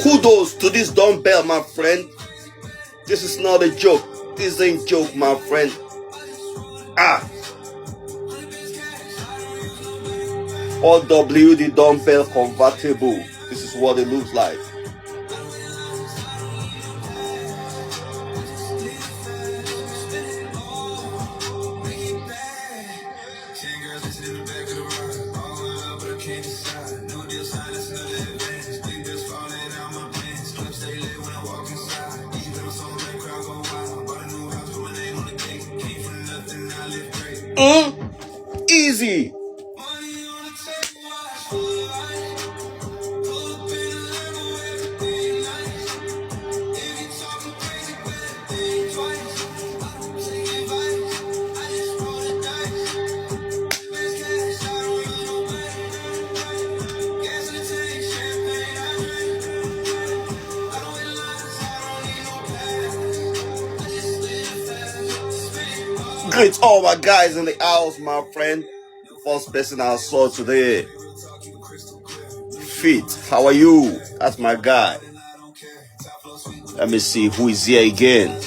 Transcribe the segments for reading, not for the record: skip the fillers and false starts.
kudos to this dumbbell, my friend. This is not a joke. This ain't joke, my friend. Or WD dumbbell convertible. This is what it looks like. Easy. Great all my guys in the house, my friend. First person I saw today. Fit, how are you? That's my guy. Let me see who is here again.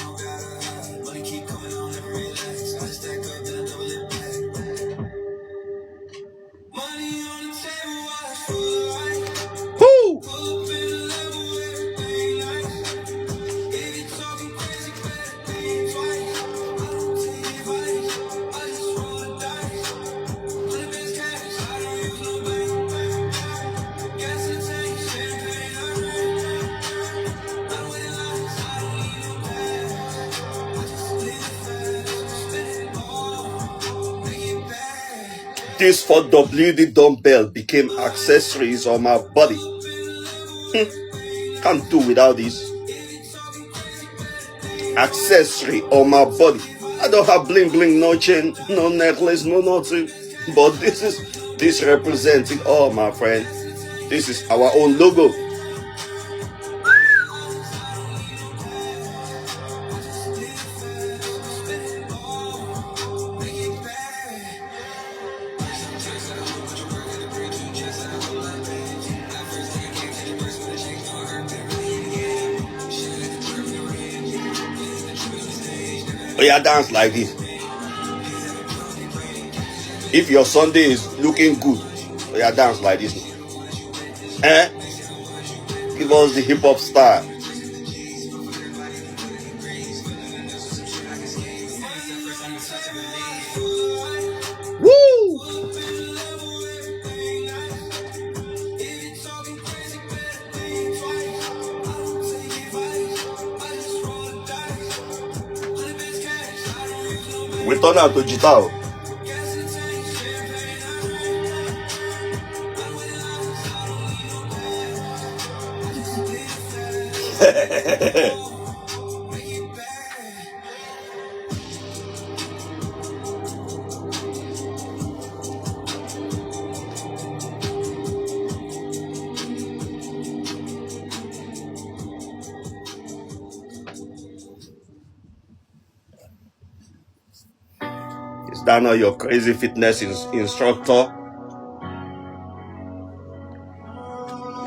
Woo! This for WD dumbbell became accessories on my body. Can't do without this. Accessory on my body. I don't have bling bling, no chain, no necklace, no nothing. But this represents it all, my friend. This is our own logo. Oh yeah, dance like this. If your Sunday is looking good, oh yeah, dance like this. Give us the hip hop style. Woo! We turn out to Jitao. Is that not your crazy fitness instructor?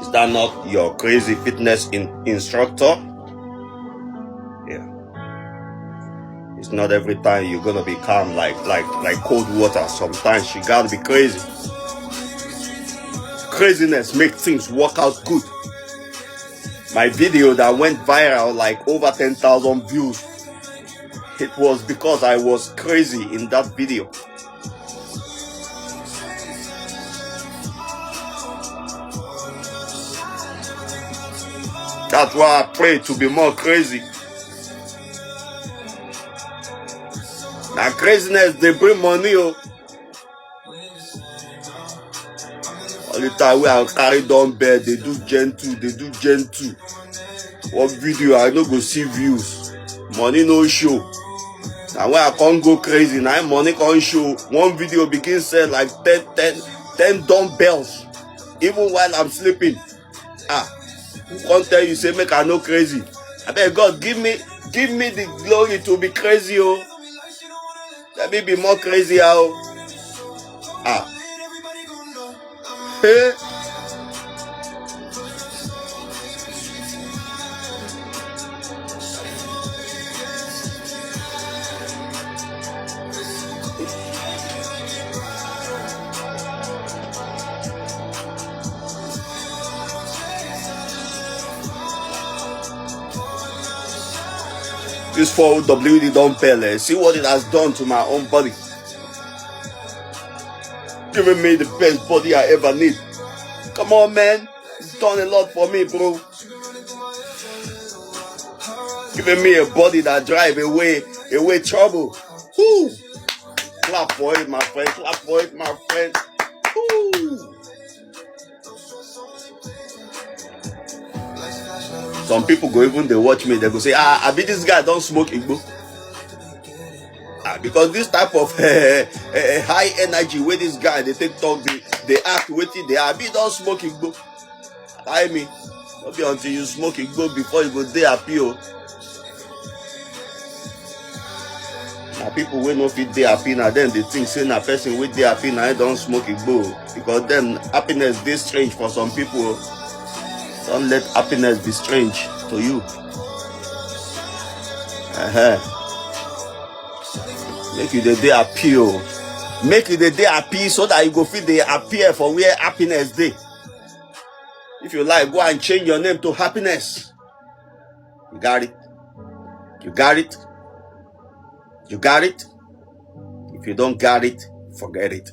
Is that not your crazy fitness instructor? Yeah. It's not every time you're gonna be calm like cold water. Sometimes you gotta be crazy. Craziness makes things work out good. My video that went viral, like over 10,000 views, it was because I was crazy in that video. That's why I pray to be more crazy. Now craziness, they bring money. All the time we are carry dumbbell, they do Gen 2, they do Gen 2. One video, I don't go see views. Money no show. And when I can't go crazy, now money can't show. One video begins sell like 10 dumbbells. Even while I'm sleeping. Who can't tell you, say make I no crazy? I beg God, give me the glory to be crazy, oh. Let me be more crazy, oh. This 4WD dumbbell, see what it has done to my own body. Giving me the best body I ever need. Come on, man. It's done a lot for me, bro. Giving me a body that drive away trouble. Woo! Clap for it, my friend. Clap for it, my friend. Woo! Some people go even they watch me, they go say, I bet this guy don't smoke Igbo. Because this type of high energy with this guy, they take talk, they act with it, they are be don't smoke Igbo. I mean, not be until you smoke Igbo before you go there appeal. Now people will not fit their happy now, then they think saying a person with their happy now don't smoke Igbo. Because then happiness is strange for some people. Don't let happiness be strange to you. Make you the day appeal. Make you the day appeal so that you go feel they appear for where happiness day. If you like, go and change your name to happiness. You got it. You got it. You got it. If you don't got it, forget it.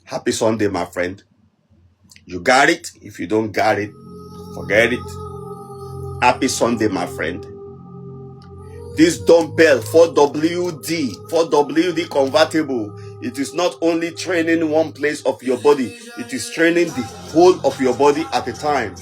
Happy Sunday, my friend. You got it. If you don't got it, forget it. Happy Sunday, my friend. This dumbbell 4WD convertible, it is not only training one place of your body, it is training the whole of your body at a time.